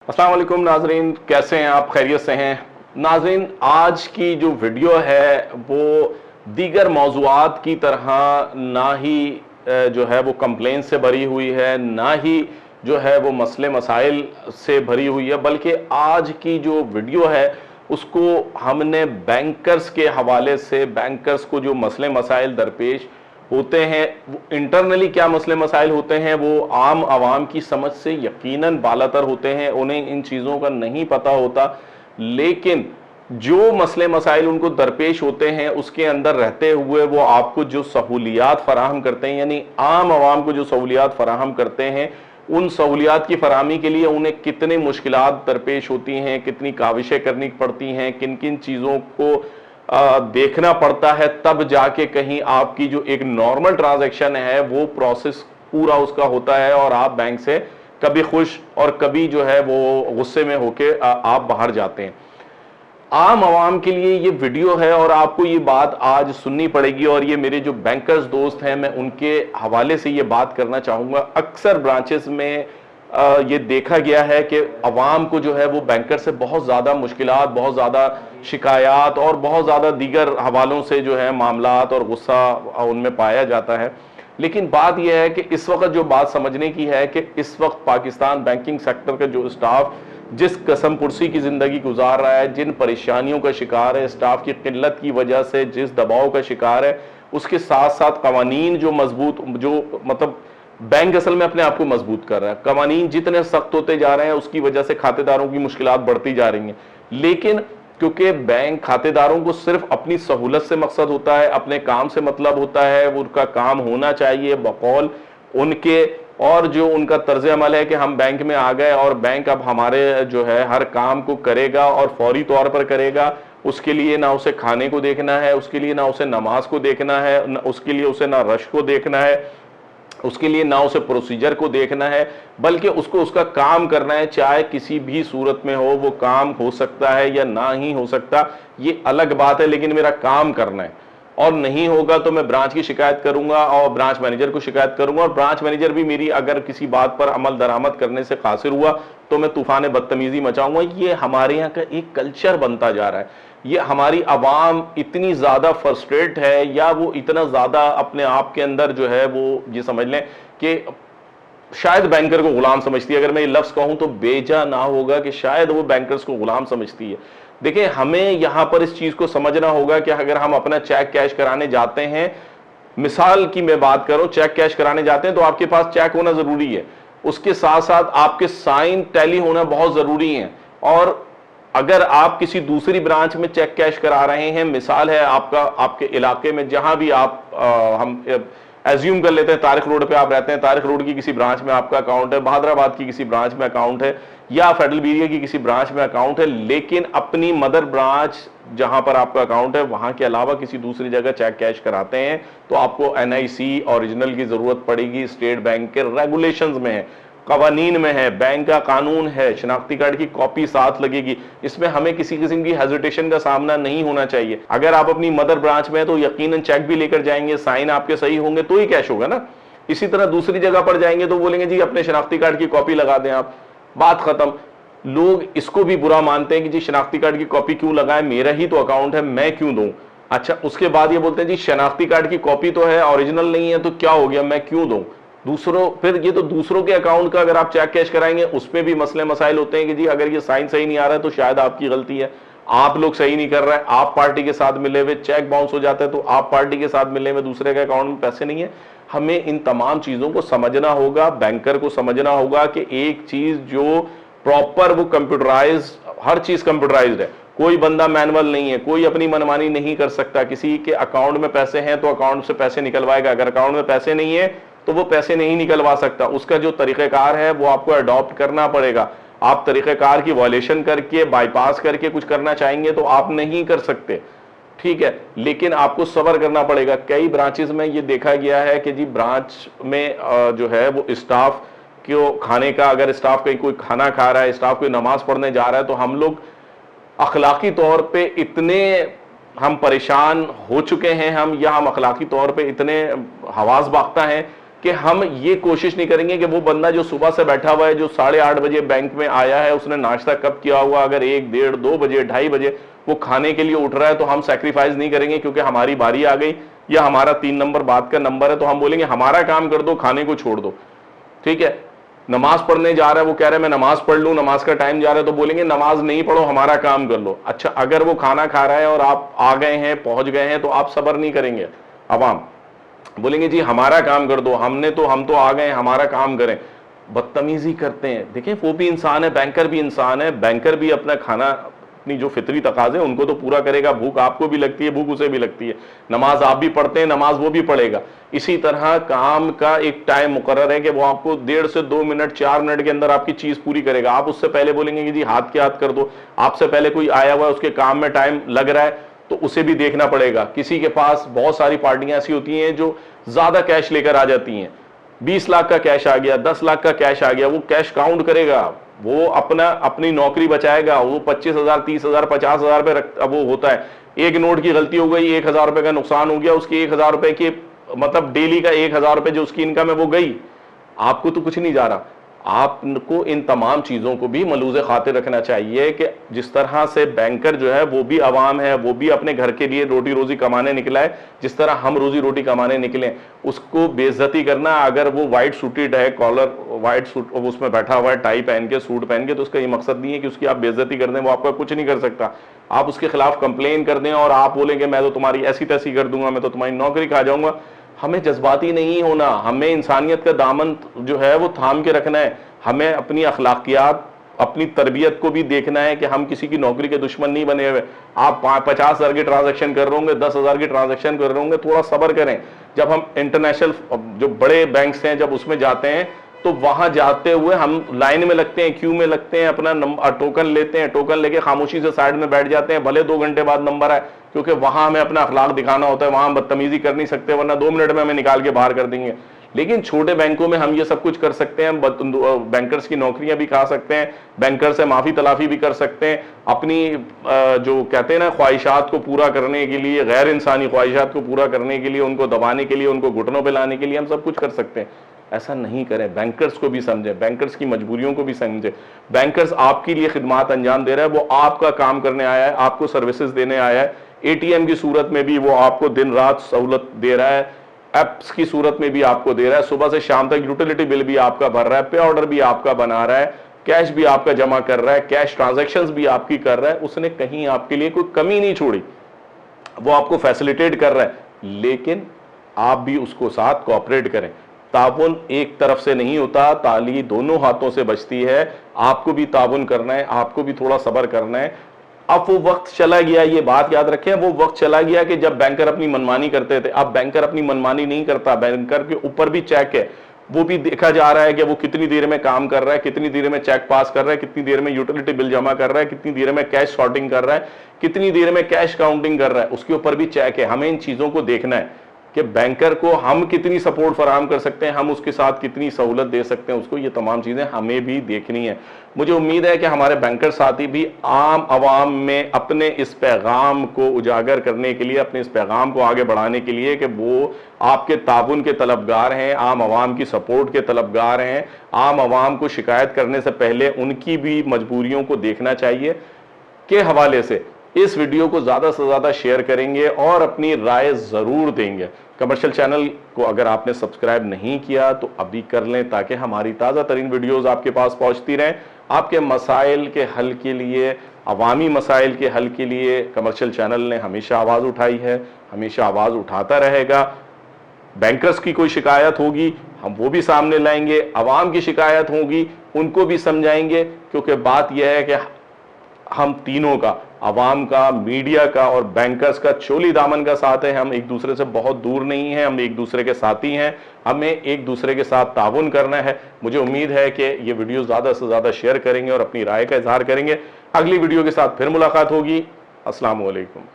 अस्सलाम वालेकुम नाजरीन, कैसे हैं आप? खैरियत से हैं नाजरीन? आज की जो वीडियो है वो दीगर मौज़ूआत की तरह ना ही जो है वो कंप्लेन से भरी हुई है, ना ही जो है वो मसले मसाइल से भरी हुई है, बल्कि आज की जो वीडियो है उसको हमने बैंकर्स के हवाले से, बैंकर्स को जो मसले मसाइल दरपेश होते हैं, वो इंटरनली क्या मसले मसाइल होते हैं वो आम आवाम की समझ से यकीनन बालातर होते हैं, उन्हें इन चीज़ों का नहीं पता होता। लेकिन जो मसले मसाइल उनको दरपेश होते हैं उसके अंदर रहते हुए वो आपको जो सहूलियात फराहम करते हैं, यानी आम आवाम को जो सहूलियात फराहम करते हैं, उन सहूलियात की फराहमी के लिए उन्हें कितनी मुश्किलात दरपेश होती हैं, कितनी काविशें करनी पड़ती हैं, किन किन चीज़ों को देखना पड़ता है, तब जाके कहीं आपकी जो एक नॉर्मल ट्रांजैक्शन है वो प्रोसेस पूरा उसका होता है और आप बैंक से कभी खुश और कभी जो है वो गुस्से में होके आप बाहर जाते हैं। आम आवाम के लिए ये वीडियो है और आपको ये बात आज सुननी पड़ेगी, और ये मेरे जो बैंकर्स दोस्त हैं मैं उनके हवाले से ये बात करना चाहूँगा। अक्सर ब्रांचेस में ये देखा गया है कि अवाम को जो है वो बैंकर से बहुत ज़्यादा मुश्किलात, बहुत ज़्यादा शिकायत और बहुत ज़्यादा दीगर हवालों से जो है मामलात और गुस्सा उनमें पाया जाता है। लेकिन बात यह है कि इस वक्त जो बात समझने की है कि इस वक्त पाकिस्तान बैंकिंग सेक्टर का जो स्टाफ जिस कसम पुरसी की ज़िंदगी गुजार रहा है, जिन परेशानियों का शिकार है, स्टाफ की किल्लत की वजह से जिस दबाव का शिकार है, उसके साथ साथ कवानीन जो मजबूत, जो मतलब बैंक असल में अपने आप को मजबूत कर रहा है। कवानीन जितने सख्त होते जा रहे हैं उसकी वजह से खातेदारों की मुश्किलात बढ़ती जा रही हैं। लेकिन क्योंकि बैंक खातेदारों को सिर्फ अपनी सहूलत से मकसद होता है, अपने काम से मतलब होता है, वो उनका काम होना चाहिए बकौल उनके, और जो उनका तर्ज अमल है कि हम बैंक में आ गए और बैंक अब हमारे जो है हर काम को करेगा और फौरी तौर पर करेगा। उसके लिए ना उसे खाने को देखना है, उसके लिए ना उसे नमाज को देखना है, उसके लिए उसे ना रश को देखना है, उसके लिए ना उसे प्रोसीजर को देखना है, बल्कि उसको उसका काम करना है। चाहे किसी भी सूरत में हो, वो काम हो सकता है या ना ही हो सकता, ये अलग बात है, लेकिन मेरा काम करना है। और नहीं होगा तो मैं ब्रांच की शिकायत करूंगा और ब्रांच मैनेजर को शिकायत करूंगा, और ब्रांच मैनेजर भी मेरी अगर किसी बात पर अमल दरामद करने से कासिर हुआ तो मैं तूफान बदतमीजी मचाऊंगा। ये हमारे यहाँ का एक कल्चर बनता जा रहा है। ये हमारी आवाम इतनी ज़्यादा फ्रस्ट्रेट है, या वो इतना ज़्यादा अपने आप के अंदर जो है वो ये समझ लें कि शायद बैंकर को गुलाम समझती है। अगर मैं ये लफ्ज़ कहूँ तो बेजा ना होगा कि शायद वो बैंकर्स को गुलाम समझती है। देखिए, हमें यहाँ पर इस चीज़ को समझना होगा कि अगर हम अपना चेक कैश कराने जाते हैं, मिसाल की मैं बात करूँ, चेक कैश कराने जाते हैं तो आपके पास चेक होना ज़रूरी है, उसके साथ साथ आपके साइन टैली होना बहुत ज़रूरी है। और अगर आप किसी दूसरी ब्रांच में चेक कैश करा रहे हैं, मिसाल है आपका, आपके इलाके में जहां भी आप हम एज्यूम कर लेते हैं तारिक रोड पे आप रहते हैं, तारिक रोड की किसी ब्रांच में आपका अकाउंट है, बहादराबाद की किसी ब्रांच में अकाउंट है, या फेडरल बीरिया की किसी ब्रांच में अकाउंट है, लेकिन अपनी मदर ब्रांच जहां पर आपका अकाउंट है वहां के अलावा किसी दूसरी जगह चेक कैश कराते हैं तो आपको एनआईसी ओरिजिनल की जरूरत पड़ेगी। स्टेट बैंक के रेगुलेशंस में है, कवानीन में है, बैंक का कानून है, शनाख्ती कार्ड की कॉपी साथ लगेगी। इसमें हमें किसी किस्म की हेजिटेशन का सामना नहीं होना चाहिए। अगर आप अपनी मदर ब्रांच में है तो यकीनन चेक भी लेकर जाएंगे, साइन आपके सही होंगे तो ही कैश होगा ना। इसी तरह दूसरी जगह पर जाएंगे तो बोलेंगे जी अपने शनाख्ती कार्ड की कॉपी लगा दें आप, बात खत्म। लोग इसको भी बुरा मानते हैं कि जी शनाख्ती कार्ड की कॉपी क्यों लगाए, मेरा ही तो अकाउंट है, मैं क्यों दूं। अच्छा, उसके बाद ये बोलते हैं जी शनाख्ती कार्ड की कॉपी तो है, ओरिजिनल नहीं है तो क्या हो गया, मैं क्यों दूं। दूसरों, फिर ये तो दूसरों के अकाउंट का अगर आप चेक कैश कराएंगे उसमें भी मसले मसाइल होते हैं कि जी अगर ये साइन सही नहीं आ रहा है तो शायद आपकी गलती है, आप लोग सही नहीं कर रहे हैं, आप पार्टी के साथ मिले हुए, चेक बाउंस हो जाता है तो आप पार्टी के साथ मिले हुए, दूसरे के अकाउंट में पैसे नहीं है। हमें इन तमाम चीजों को समझना होगा, बैंकर को समझना होगा कि एक चीज जो प्रॉपर वो कंप्यूटराइज, हर चीज कंप्यूटराइज्ड है, कोई बंदा मैनुअल नहीं है, कोई अपनी मनमानी नहीं कर सकता। किसी के अकाउंट में पैसे हैं तो अकाउंट से पैसे निकलवाएगा, अगर अकाउंट में पैसे नहीं है तो वो पैसे नहीं निकलवा सकता। उसका जो तरीक़ेकार है वो आपको अडॉप्ट करना पड़ेगा। आप तरीक़ेकार की वायलेशन करके, बाईपास करके कुछ करना चाहेंगे तो आप नहीं कर सकते, ठीक है, लेकिन आपको सब्र करना पड़ेगा। कई ब्रांचेस में ये देखा गया है कि जी ब्रांच में जो है वो स्टाफ को खाने का, अगर स्टाफ कहीं कोई खाना खा रहा है, स्टाफ कोई नमाज पढ़ने जा रहा है तो हम लोग अखलाकी तौर पे इतने हम परेशान हो चुके हैं, हम अखलाकी तौर पे इतने हवास बाख्ता हैं کہ ہم یہ کوشش نہیں کریں گے کہ وہ بندہ جو صبح سے بیٹھا ہوا ہے, جو 8:30 بجے بینک میں آیا ہے, اس نے ناشتہ کب کیا ہوا, اگر 1, 1:30, 2 بجے, 2:30 بجے وہ کھانے کے لیے اٹھ رہا ہے, تو ہم سیکریفائز نہیں کریں گے کیونکہ ہماری باری آ گئی یا ہمارا 3 نمبر بات کا نمبر ہے, تو ہم بولیں گے ہمارا کام کر دو, کھانے کو چھوڑ دو. ٹھیک ہے, نماز پڑھنے جا رہا ہے, وہ کہہ رہا ہے میں نماز پڑھ لوں, نماز کا ٹائم جا رہا ہے, تو بولیں گے نماز نہیں پڑھو, ہمارا کام کر لو. اچھا, اگر وہ کھانا کھا رہا ہے اور آپ آ گئے ہیں, پہنچ گئے ہیں, تو آپ صبر نہیں کریں گے. عوام بولیں گے جی ہمارا کام کر دو, ہم تو آ گئے ہیں, ہمارا کام کریں. بدتمیزی کرتے ہیں. دیکھیں وہ بھی انسان ہے, بینکر بھی انسان ہے, بینکر بھی اپنا کھانا, اپنی جو فطری تقاضے ان کو تو پورا کرے گا. بھوک آپ کو بھی لگتی ہے, بھوک اسے بھی لگتی ہے. نماز آپ بھی پڑھتے ہیں, نماز وہ بھی پڑھے گا. اسی طرح کام کا ایک ٹائم مقرر ہے کہ وہ آپ کو 1.5 سے 2 منٹ 4 منٹ کے اندر آپ کی چیز پوری کرے گا. آپ اس سے پہلے بولیں گے کہ جی ہاتھ کے ہاتھ کر دو. آپ سے پہلے کوئی آیا ہوا ہے, اس کے کام میں ٹائم لگ رہا ہے, تو اسے بھی دیکھنا پڑے گا. کسی کے پاس بہت ساری پارٹیاں ایسی ہوتی ہیں جو زیادہ کیش لے کر آ جاتی ہیں, 20 لاکھ کا کیش آ گیا, 10 لاکھ کا کیش آ گیا, وہ کیش کاؤنٹ کرے گا, وہ اپنی نوکری بچائے گا. وہ 25,000 30,000 50,000 پہ وہ ہوتا ہے. ایک نوٹ کی غلطی ہو گئی, 1,000 روپے کا نقصان ہو گیا, اس کی 1,000 روپے کی مطلب ڈیلی کا 1,000 روپے جو اس کی انکم ہے وہ گئی. آپ کو تو کچھ نہیں جا رہا. آپ کو ان تمام چیزوں کو بھی ملوز خاطر رکھنا چاہیے کہ جس طرح سے بینکر جو ہے وہ بھی عوام ہے, وہ بھی اپنے گھر کے لیے روٹی روزی کمانے نکلا ہے, جس طرح ہم روزی روٹی کمانے نکلے. اس کو بے عزتی کرنا, اگر وہ وائٹ سوٹڈ ہے, کالر وائٹ سوٹ اس میں بیٹھا ہوا ہے, ٹائی پہن کے, سوٹ پہن کے, تو اس کا یہ مقصد نہیں ہے کہ اس کی آپ بے عزتی کر دیں, وہ آپ کا کچھ نہیں کر سکتا. آپ اس کے خلاف کمپلین کر دیں اور آپ بولیں کہ میں تو تمہاری ایسی تیسی کر دوں گا, میں تو تمہاری نوکری کھا جاؤں گا. ہمیں جذباتی نہیں ہونا, ہمیں انسانیت کا دامن جو ہے وہ تھام کے رکھنا ہے. ہمیں اپنی اخلاقیات, اپنی تربیت کو بھی دیکھنا ہے کہ ہم کسی کی نوکری کے دشمن نہیں بنے ہوئے. آپ 50,000 کی ٹرانزیکشن کر رہے ہوں گے, 10,000 کی ٹرانزیکشن کر رہے ہوں گے, تھوڑا صبر کریں. جب ہم انٹرنیشنل جو بڑے بینکس ہیں جب اس میں جاتے ہیں, تو وہاں جاتے ہوئے ہم لائن میں لگتے ہیں, کیو میں لگتے ہیں, اپنا ٹوکن لیتے ہیں, ٹوکن لے کے خاموشی سے سائڈ میں بیٹھ جاتے ہیں, بھلے 2 گھنٹے بعد نمبر آئے, کیونکہ وہاں ہمیں اپنا اخلاق دکھانا ہوتا ہے. وہاں ہم بدتمیزی کر نہیں سکتے, ورنہ 2 منٹ میں ہمیں نکال کے باہر کر دیں گے. لیکن چھوٹے بینکوں میں ہم یہ سب کچھ کر سکتے ہیں. بینکرز کی نوکریاں بھی کھا سکتے ہیں, بینکر سے معافی تلافی بھی کر سکتے ہیں, اپنی جو کہتے ہیں نا خواہشات کو پورا کرنے کے لیے, غیر انسانی خواہشات کو پورا کرنے کے لیے, ان کو دبانے کے لیے, ان کو گھٹنوں پہ لانے کے لیے ہم سب کچھ کر سکتے ہیں. ایسا نہیں کریں. بینکرز کو بھی سمجھیں, بینکرز کی مجبوریوں کو بھی سمجھیں. بینکرز آپ کے لیے خدمات انجام دے رہا ہے, وہ آپ کا کام کرنے آیا ہے, آپ کو سروسز دینے آیا ہے. اے ٹی ایم کی صورت میں بھی وہ آپ کو دن رات سہولت دے رہا ہے, ایپس کی صورت میں بھی آپ کو دے رہا ہے, صبح سے شام تک یوٹیلیٹی بل بھی آپ کا بھر رہا ہے, پے آرڈر بھی آپ کا بنا رہا ہے, کیش بھی آپ کا جمع کر رہا ہے, کیش ٹرانزیکشنز بھی آپ کی کر رہا ہے. اس نے کہیں آپ کے لیے کوئی کمی نہیں چھوڑی, وہ آپ کو فیسیلیٹیٹ کر رہا ہے. لیکن آپ بھی اس کو ساتھ کوآپریٹ کریں. تعاون ایک طرف سے نہیں ہوتا, تالی دونوں ہاتھوں سے بچتی ہے. آپ کو بھی تعاون کرنا ہے, آپ کو بھی تھوڑا صبر کرنا ہے. اب وہ وقت چلا گیا, یہ بات یاد رکھیں, وہ وقت چلا گیا کہ جب بینکر اپنی منمانی کرتے تھے. اب بینکر اپنی منمانی نہیں کرتا, بینکر کے اوپر بھی چیک ہے, وہ بھی دیکھا جا رہا ہے کہ وہ کتنی دیر میں کام کر رہا ہے, کتنی دیر میں چیک پاس کر رہا ہے, کتنی دیر میں یوٹیلیٹی بل جمع کر رہا ہے, کتنی دیر میں کیش سارٹنگ کر رہا ہے, کتنی دیر میں کیش کاؤنٹنگ کر رہا ہے. اس کے اوپر بھی چیک ہے. ہمیں ان چیزوں کو دیکھنا ہے کہ بینکر کو ہم کتنی سپورٹ فراہم کر سکتے ہیں, ہم اس کے ساتھ کتنی سہولت دے سکتے ہیں اس کو. یہ تمام چیزیں ہمیں بھی دیکھنی ہیں. مجھے امید ہے کہ ہمارے بینکر ساتھی بھی عام عوام میں اپنے اس پیغام کو اجاگر کرنے کے لیے, اپنے اس پیغام کو آگے بڑھانے کے لیے کہ وہ آپ کے تعاون کے طلبگار ہیں, عام عوام کی سپورٹ کے طلبگار ہیں. عام عوام کو شکایت کرنے سے پہلے ان کی بھی مجبوریوں کو دیکھنا چاہیے. کے حوالے سے اس ویڈیو کو زیادہ سے زیادہ شیئر کریں گے اور اپنی رائے ضرور دیں گے. کمرشل چینل کو اگر آپ نے سبسکرائب نہیں کیا تو ابھی کر لیں, تاکہ ہماری تازہ ترین ویڈیوز آپ کے پاس پہنچتی رہیں. آپ کے مسائل کے حل کے لیے, عوامی مسائل کے حل کے لیے کمرشل چینل نے ہمیشہ آواز اٹھائی ہے, ہمیشہ آواز اٹھاتا رہے گا. بینکرز کی کوئی شکایت ہوگی ہم وہ بھی سامنے لائیں گے, عوام کی شکایت ہوگی ان کو بھی سمجھائیں گے. کیونکہ بات یہ ہے کہ ہم تینوں کا, عوام کا, میڈیا کا اور بینکرز کا چولی دامن کا ساتھ ہے. ہم ایک دوسرے سے بہت دور نہیں ہیں, ہم ایک دوسرے کے ساتھی ہیں. ہمیں ایک دوسرے کے ساتھ تعاون کرنا ہے. مجھے امید ہے کہ یہ ویڈیو زیادہ سے زیادہ شیئر کریں گے اور اپنی رائے کا اظہار کریں گے. اگلی ویڈیو کے ساتھ پھر ملاقات ہوگی. السلام علیکم.